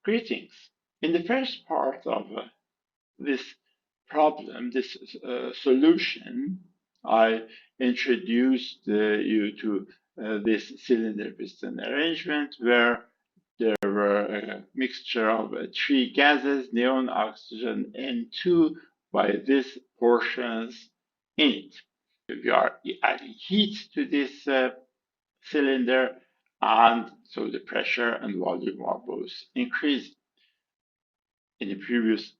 Greetings. In the first part of this problem, this solution, I introduced you to this cylinder piston arrangement where there were a mixture of three gases, neon, oxygen, N2, by these portions in it. We are adding heat to this cylinder, and so the pressure and volume are both increasing. In the previous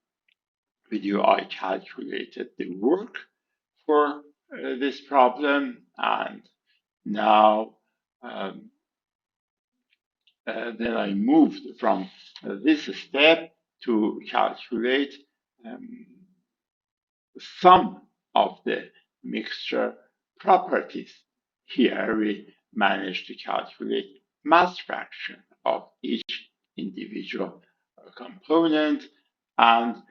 video, I calculated the work for this problem, and now then I moved from this step to calculate some of the mixture properties. Here we managed to calculate mass fraction of each individual component, and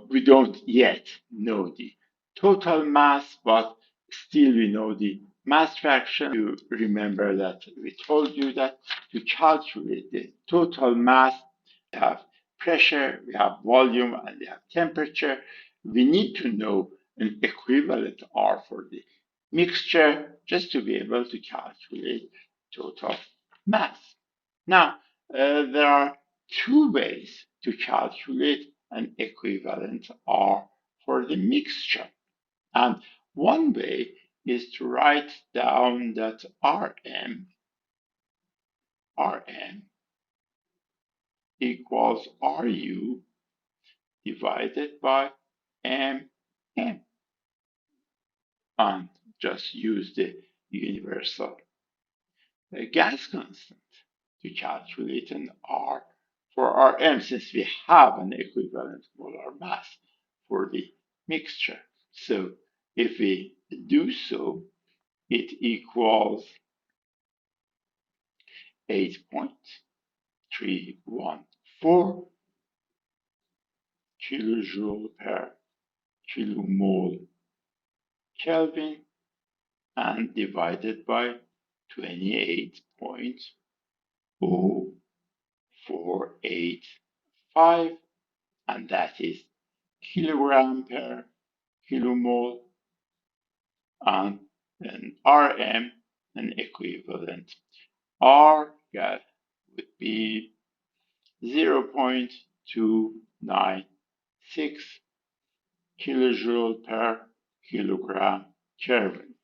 we don't yet know the total mass, but still we know the mass fraction. You remember that we told you that to calculate the total mass, we have pressure, we have volume, and we have temperature. We need to know an equivalent R for the mixture just to be able to calculate total mass. Now, there are two ways to calculate an equivalent R for the mixture. And one way is to write down that Rm equals Ru divided by mm, and just use the universal gas constant to calculate an R for Rm, since we have an equivalent molar mass for the mixture. So if we do so, it equals 8.314 kilojoule per kilomole Kelvin, and divided by 28.0485, and that is kilogram per kilomole, and then Rm, an equivalent R would be 0.296 kilojoule per kilogram Kelvin.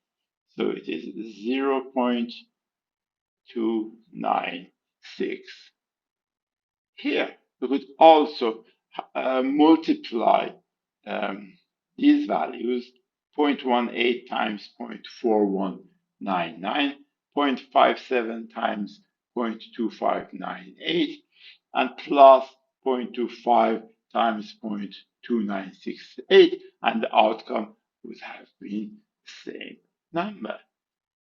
So it is 0.296. Here, we could also multiply these values, 0.18 times 0.4199, 0.57 times 0.2598, and plus 0.25 times 0.2968, and the outcome would have been the same number.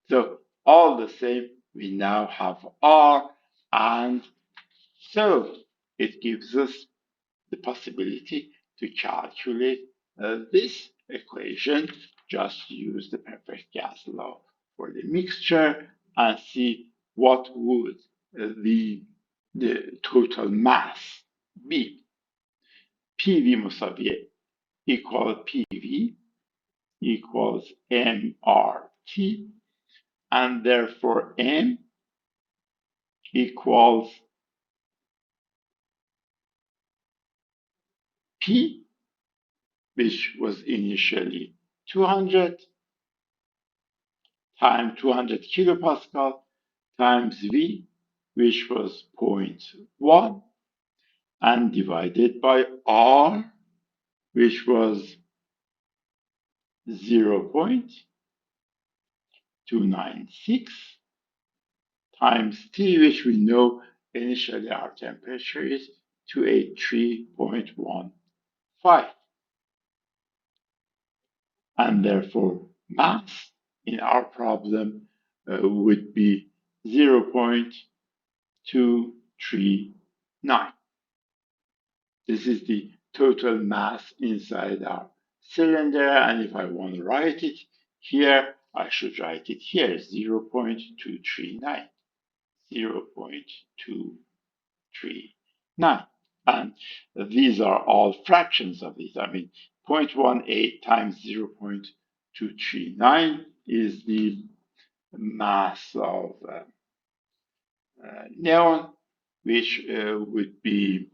So all the same, we now have R, and so it gives us the possibility to calculate this equation. Just use the perfect gas law for the mixture and see what would the total mass be. PV مساوی equal PV equals MRT, and therefore M equals P, which was initially 200, times 200 kilopascal, times V, which was 0.1, and divided by R, which was 0.296, times T, which we know initially our temperature is 283.15. And therefore mass in our problem would be 0.239. This is the total mass inside our cylinder, and if I want to write it here, I should write it here, 0.239. 0.239. And these are all fractions of these. I mean, 0.18 times 0.239 is the mass of neon, which would be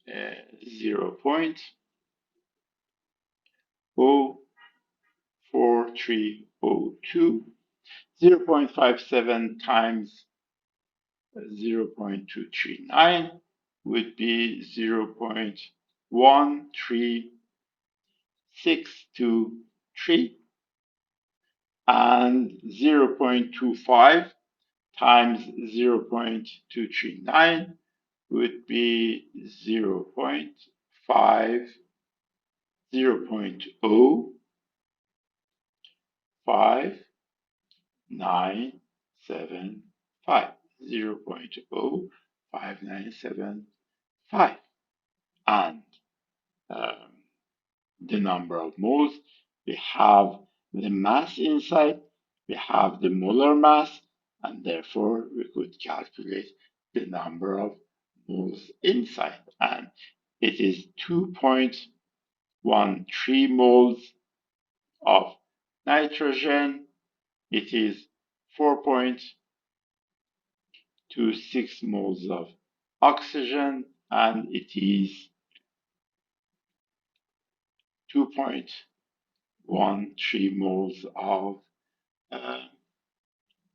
0.04302. 0.57 times 0.239 would be 0.13623, and 0.25 times 0.239 would be 0.5, 0.05975, 0.05975. And the number of moles, we have the mass inside, we have the molar mass, and therefore we could calculate the number of moles inside. And it is 2.13 moles of nitrogen, it is 4.26 moles of oxygen, and it is 2.13 moles of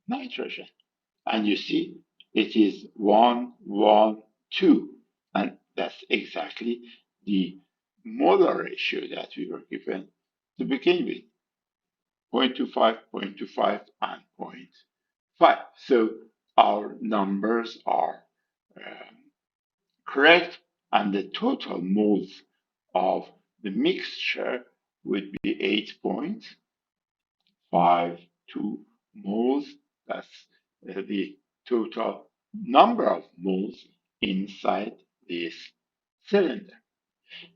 nitrogen. And you see, it is 1, 1, 2. And that's exactly the molar ratio that we were given to begin with. 0.25, 0.25, and 0.5. So our numbers are correct, and the total moles of the mixture would be 8.52 moles. That's the total number of moles inside this cylinder.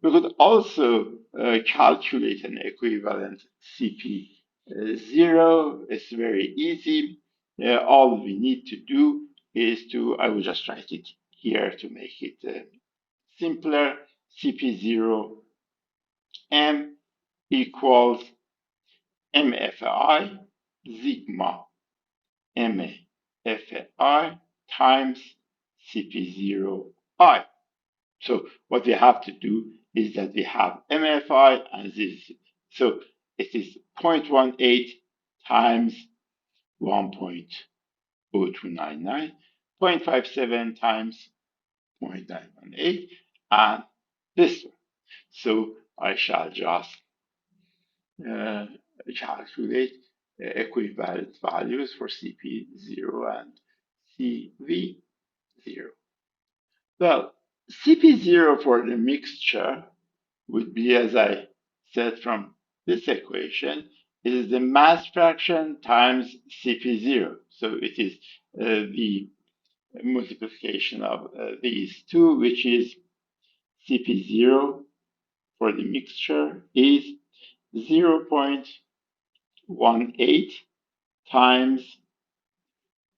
We could also calculate an equivalent CP0. It's very easy. All we need to do is I will just write it here to make it simpler. CP0 M equals MFI sigma MFI times CP0I. So what we have to do is that we have MFI and this. So it is 0.18 times 1.0299, 0.57 times 0.918, and this one. So I shall just calculate equivalent values for CP0 and CV0. Well, CP0 for the mixture would be, as I said from this equation, is the mass fraction times CP0. So it is the multiplication of these two, which is CP0 for the mixture is 0.18 times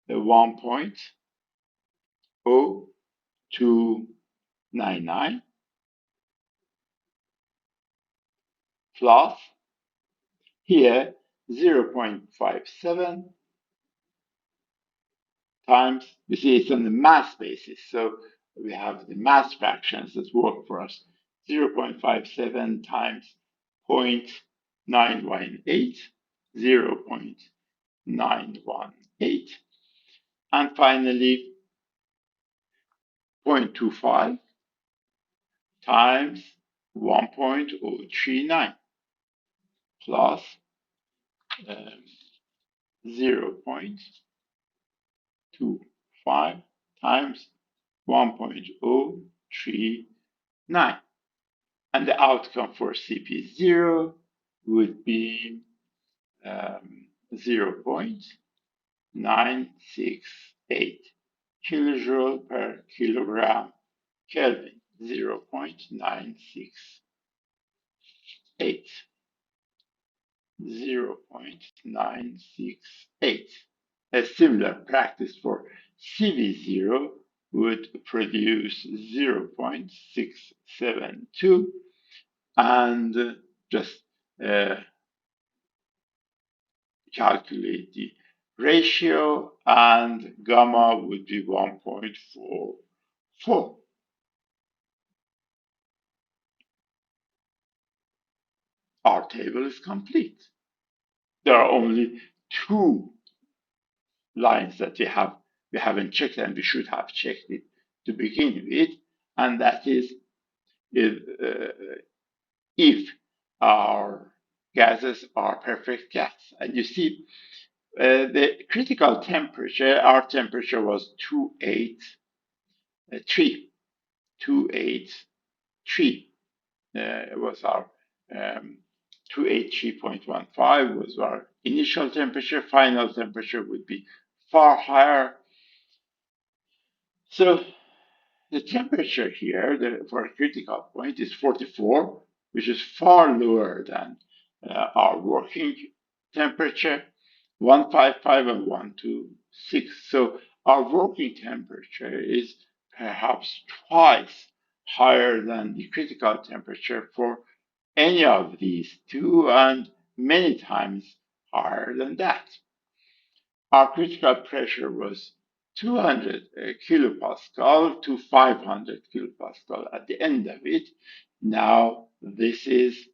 1.0299 plus here 0.57 times, you see it's on the mass basis, so we have the mass fractions that work for us. 0.57 times 0.918, 0.918, and finally 0.25 times 1.039 plus 0.25 times 1.039. And the outcome for CP0 would be 0.968 kilojoule per kilogram Kelvin. 0.968. 0.968. A similar practice for CV0 would produce 0.672, and just calculate the ratio, and gamma would be 1.44. Our table is complete. There are only two lines that we haven't checked, and we should have checked it to begin with, and that is if our gases are perfect gas. And you see, the critical temperature, our temperature was 283. It was our 283.15 was our initial temperature. Final temperature would be far higher. So the temperature here for a critical point is 44, which is far lower than our working temperature, 155 and 126. So our working temperature is perhaps twice higher than the critical temperature for any of these two, and many times higher than that. Our critical pressure was 200 kilopascal to 500 kilopascal at the end of it. Now this is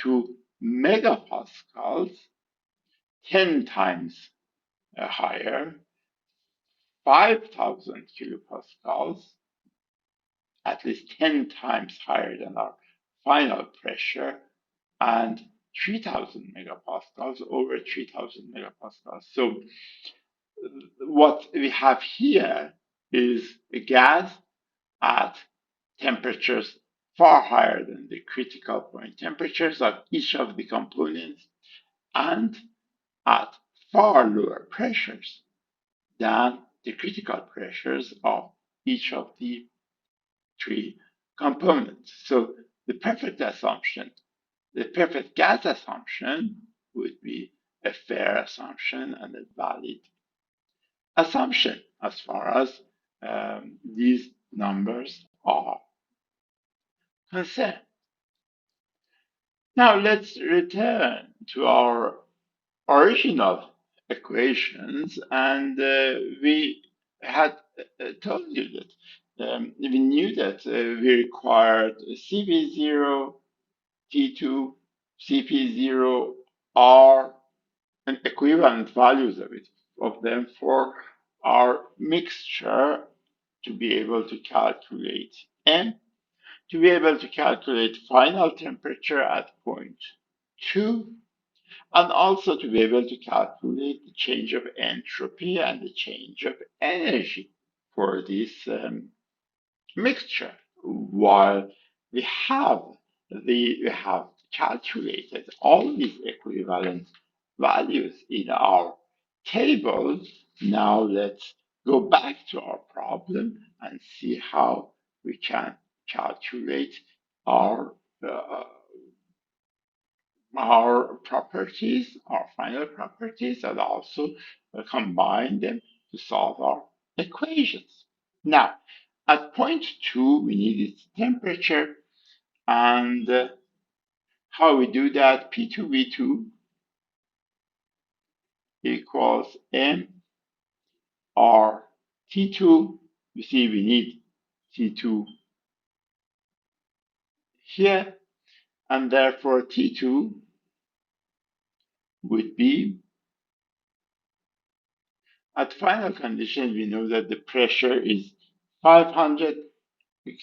2 megapascals, 10 times higher, 5,000 kilopascals, at least 10 times higher than our final pressure, and 3,000 megapascals, over 3,000 megapascals. So what we have here is a gas at temperatures far higher than the critical point temperatures of each of the components, and at far lower pressures than the critical pressures of each of the three components. So the perfect assumption, the perfect gas assumption would be a fair assumption and a valid assumption as far as these numbers are concerned. Now let's return to our original equations, and we had told you that we knew that we required Cp0, T2, Cp0, R, and equivalent values of them for our mixture to be able to calculate M, to be able to calculate final temperature at point 2, and also to be able to calculate the change of entropy and the change of energy for this mixture. While we have calculated all these equivalent values in our table, now let's go back to our problem and see how we can calculate our properties, our final properties, and also combine them to solve our equations. Now, at point 2, we need its temperature, and how we do that, P2V2 equals M R T2. You see, we need T2 here, and therefore T2 would be, at final condition, we know that the pressure is 500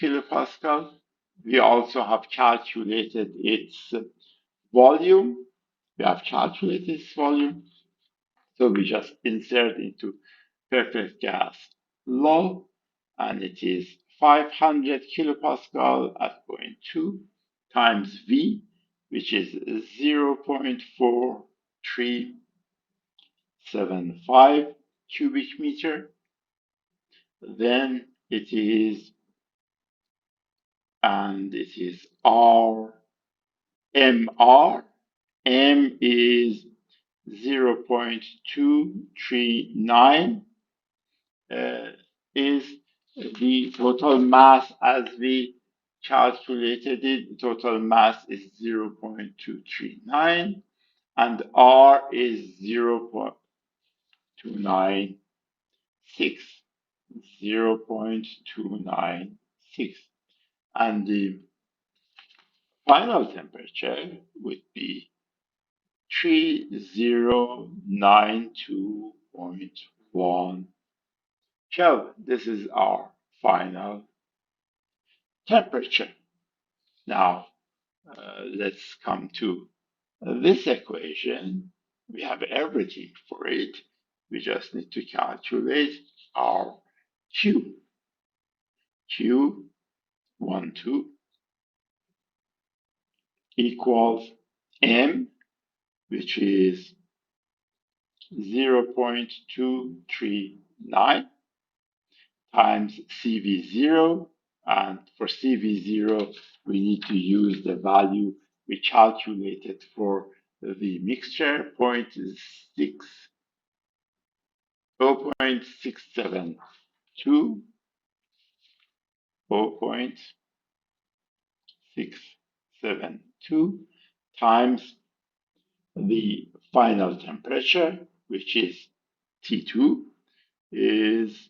kilopascal. We also have calculated its volume. We have calculated its volume. So we just insert into perfect gas law, and it is 500 kilopascal at point 2 times V, which is 0.4375 cubic meter. Then it is R MR. M is 0.239 is the total mass as we calculated it, total mass is 0.239 and R is 0.296, 0.296. And the final temperature would be 3092.1 Kelvin. This is our final temperature. Now, let's come to this equation. We have everything for it. We just need to calculate our Q. Q12 equals M, which is 0.239 times CV0. And for CV0, we need to use the value we calculated for the mixture, 0.672, 0.672 times the final temperature, which is T2, is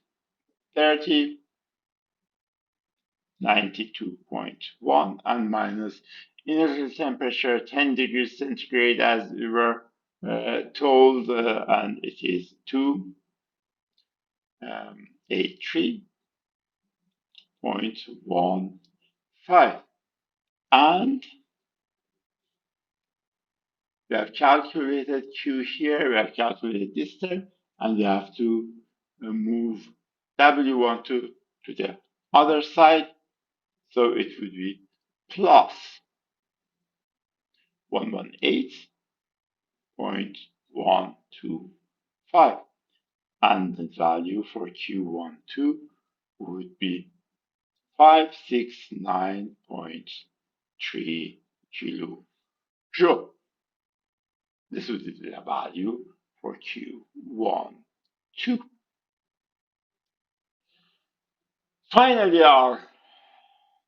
3092.1 and minus initial temperature 10 degrees centigrade as we were told, and it is 283.15. And we have calculated Q here, we have calculated this term, and we have to move W12 to the other side, so it would be plus 118.125, and the value for Q12 would be 569.3 kilojoule. This would be the value for Q12. Finally, our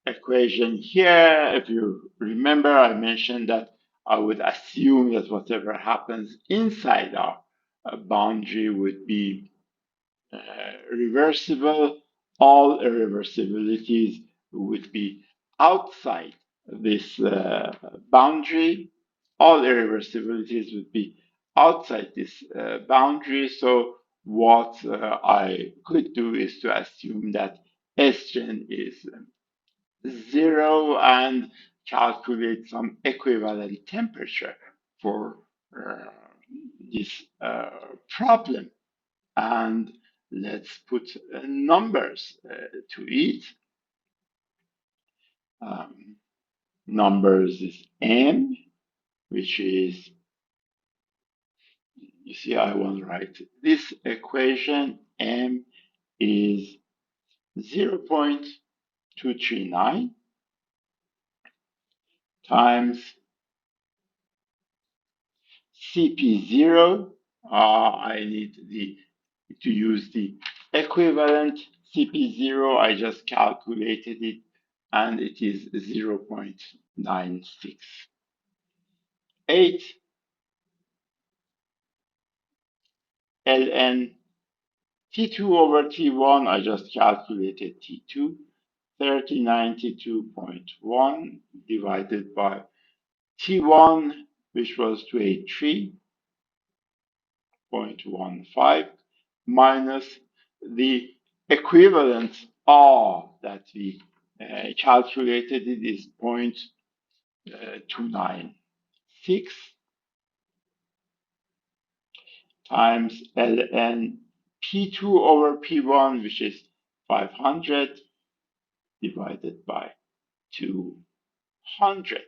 equation here, if you remember, I mentioned that I would assume that whatever happens inside our boundary would be reversible. All irreversibilities would be outside this boundary. All irreversibilities would be outside this boundary. So what I could do is to assume that Sgen is 0 and calculate some equivalent temperature for this problem. And let's put numbers to it. Numbers is M, which is, you see, I want to write this equation. M is 0.239 times CP0. I need to use the equivalent CP0. I just calculated it, and it is 0.968 ln T2 over T1. I just calculated T2, 3092.1 divided by T1, which was 283.15, minus the equivalent R that we calculated. It is 0.296 times ln P2 over P1, which is 500 divided by 200.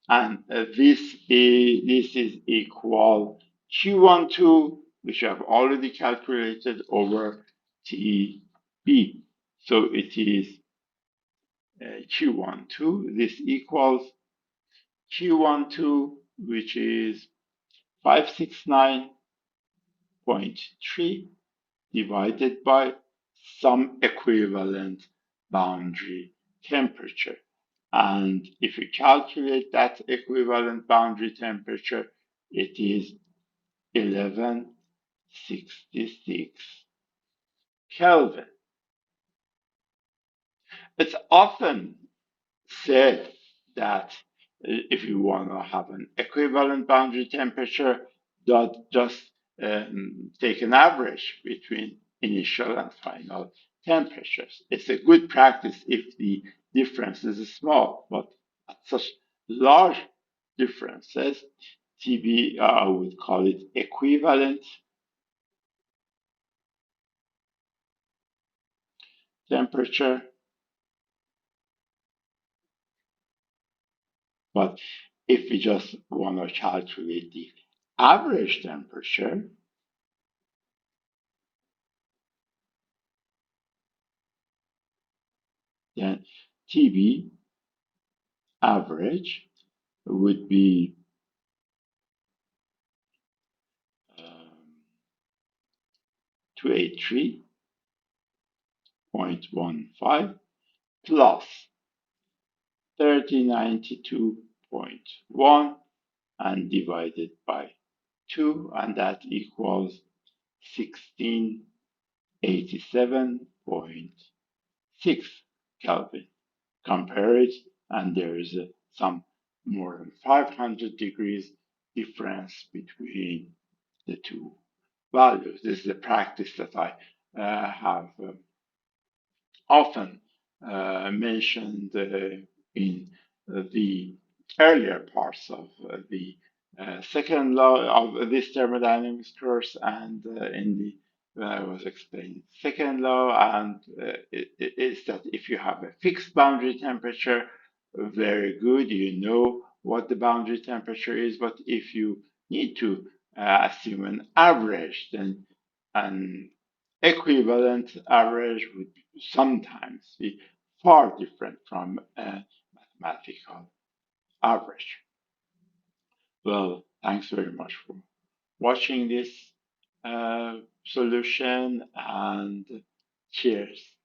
And this is equal Q12, which I have already calculated, over TB. So it is Q12. This equals Q12, which is 569.3 divided by some equivalent boundary temperature. And if you calculate that equivalent boundary temperature, it is 1166 Kelvin. It's often said that if you want to have an equivalent boundary temperature, just take an average between initial and final temperatures. It's a good practice if the difference is small, but at such large differences, TB, I would call it equivalent temperature. But if we just want to calculate the average temperature, then TB average would be 283.15 plus 3092.1 and divided by 2, and that equals 1687.6 Kelvin. Compare it, and there is some more than 500 degrees difference between the two values. This is a practice that I have often mentioned in the earlier parts of the second law of this thermodynamics course, and in the when I was explaining second law, and it is that if you have a fixed boundary temperature, very good, you know what the boundary temperature is, but if you need to assume an average, then an equivalent average would sometimes be far different from a mathematical average. Well, thanks very much for watching this solution, and cheers.